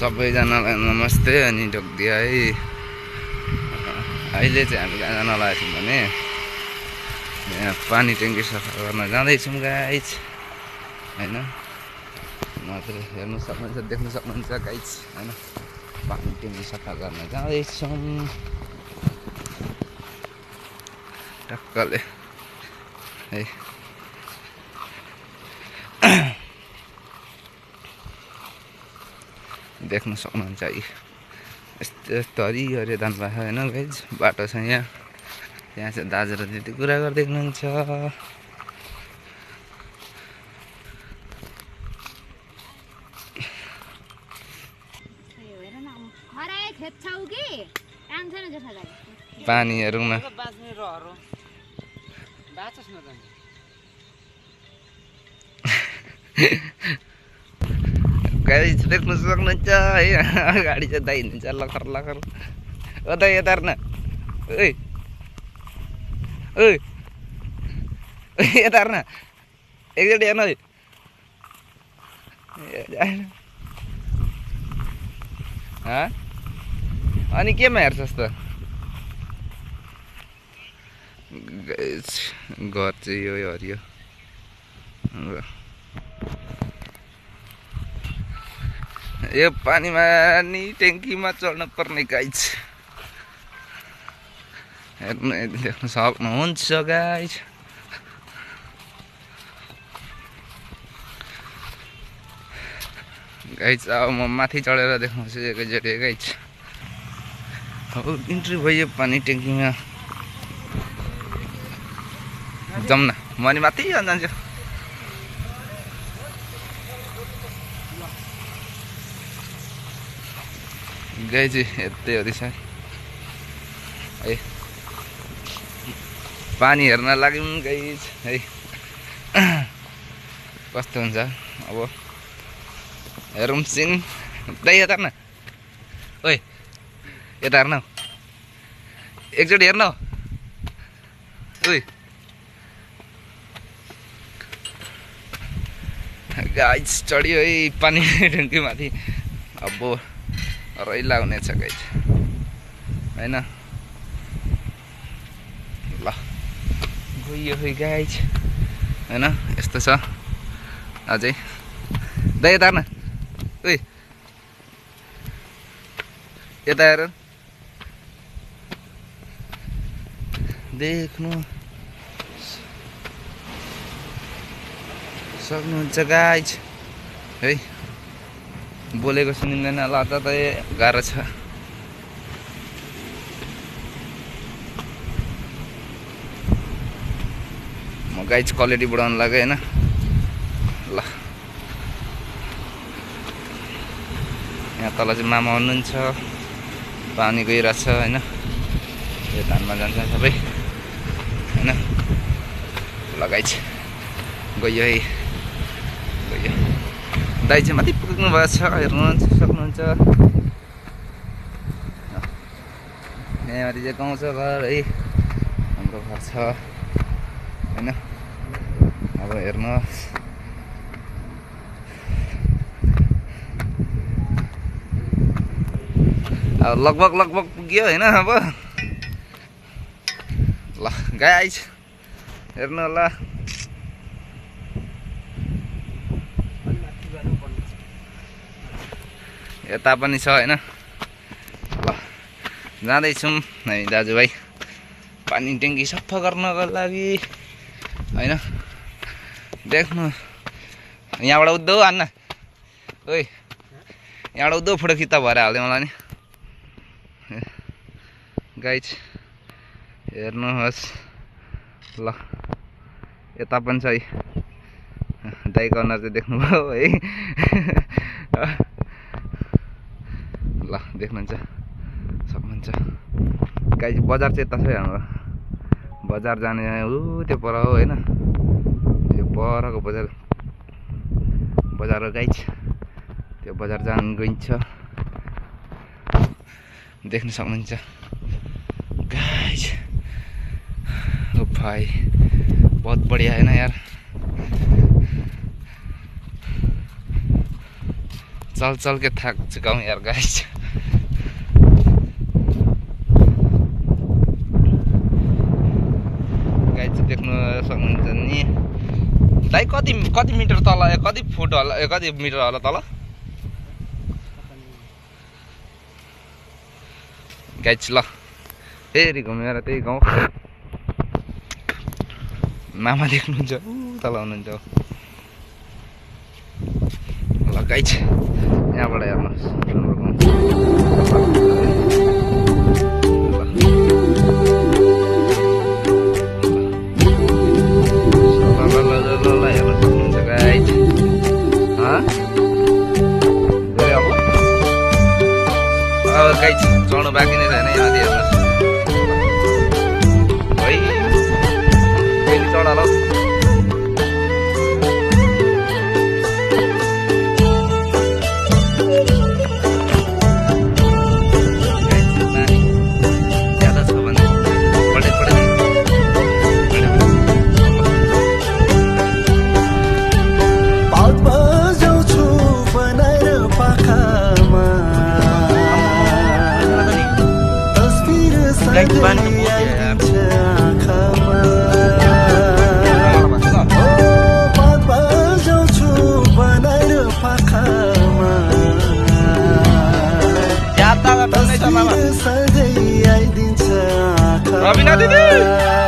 सबैजनालाई नमस्ते अनि ढोक्दिया है। अहिले चाहिँ हामी कहाँ जान लागेको छौँ भने यहाँ पानी ट्याङ्की सफा गर्न जाँदैछौँ गाइज होइन। नत्र हेर्नु सक्नुहुन्छ देख्नु सक्नुहुन्छ गाइज होइन। पानी ट्याङ्की सफा गर्न जाँदैछौँ टक्कले है। देख्न सक्नुहुन्छ है यस्तो यस्तो हरिहरि धान भएको होइन गाइज। बाटो छ यहाँ, त्यहाँ चाहिँ दाजु र दिदी कुरा गर्दै हुनुहुन्छ। पानी हेरौँ न गाडी देख्नु सक्नुहुन्छ है। गाडी चाहिँ दाइ हिँड्छ लखर लखर। ओ दाइ यता हेर्न, ओइ ओइ यता हेर्न, एकचोटि हेर्न है। अनि केमा हेर्छस् त? घर चाहिँ यो हरियो। यो पानीमा नि ट्याङ्कीमा चढ्नु पर्ने गाइज हेर्नु देख्न सक्नुहुन्छ गाइज। गाइज अब म माथि चढेर देखाउँछु एकैचोटि गाइज। अब इन्ट्री भयो पानी ट्याङ्कीमा। जाउँ न, म अनि माथि जान्छु। गाइज यतै हो रहेछ है। पानी हेर्न लाग्यौँ गाइज है। कस्तो हुन्छ अब हेरौँ सिन। दाइ यता हेर्न, ओइ यता हेर्न, एकचोटि हेर्न ओइ। गाइज चढ्यो है पानी ट्याङ्की माथि। अब रैला हुनेछ गाइज होइन। ल गयो है गाइज होइन। यस्तो छ अझै। दाइ यता हेर्न, ओइ यता हेर, देख्नु सक्नुहुन्छ गाइज है। बोलेको सुनिँदैन ल त गाह्रो छ। म गाइज क्वालिटी बढाउनु लाग्यो होइन। ल यहाँ तल चाहिँ मामा हुनुहुन्छ, पानी गइरहेछ होइन। यो धानमा जान्छ सबै होइन। ल गाइज गयो है, गयो। दाइ चाहिँ माथि पुग्नु भएको छ हेर्नु सक्नुहुन्छ। यहाँनिर चाहिँ गाउँ छ घर है, हाम्रो घर छ होइन। अब हेर्नुहोस् अब लगभग पुग्यो होइन। अब ल गाइज हेर्नु होला। यता पनि छ होइन। ल जाँदैछौँ है दाजुभाइ पानी ट्याङ्की सफा गर्नको लागि होइन। देख्नु यहाँबाट उद्धो हान्न, ओइ यहाँबाट उद्धो फोटो खिच्दा भएर हाल्दै मलाई नि गाइज हेर्नुहोस्। ल यता पनि छ है। दाइको अनुहार चाहिँ देख्नुभयो है। ल देख्नुहुन्छ सक्नुहुन्छ गाइज। बजार चाहिँ यता छ हाम्रो। बजार जाने ऊ त्यो पर हो होइन। त्यो परको बजार हो गाइज। त्यो बजार जान गइन्छ, देख्न सक्नुहुन्छ गाइज। ओ भाई बहुत बढ़िया है ना यार। चल के थाक चुकाउँ यार गाइस। गाइस देख्नु सक्नुहुन्छ नि दाइ कति मिटर तल कति फुट होला कति मिटर होला तल गाइस। ल फेरि घुमेर त्यही गाउँ मामा देख्नुहुन्छ तल हुनुहुन्छ ल गाइस। यहाँबाट हेर्नुहोस् हाम्रो गाउँ गाइस चढ्नु बाँकी नै छैन यहाँ हेर्नुहोस् है फेरि चढ ल रबिना दिदी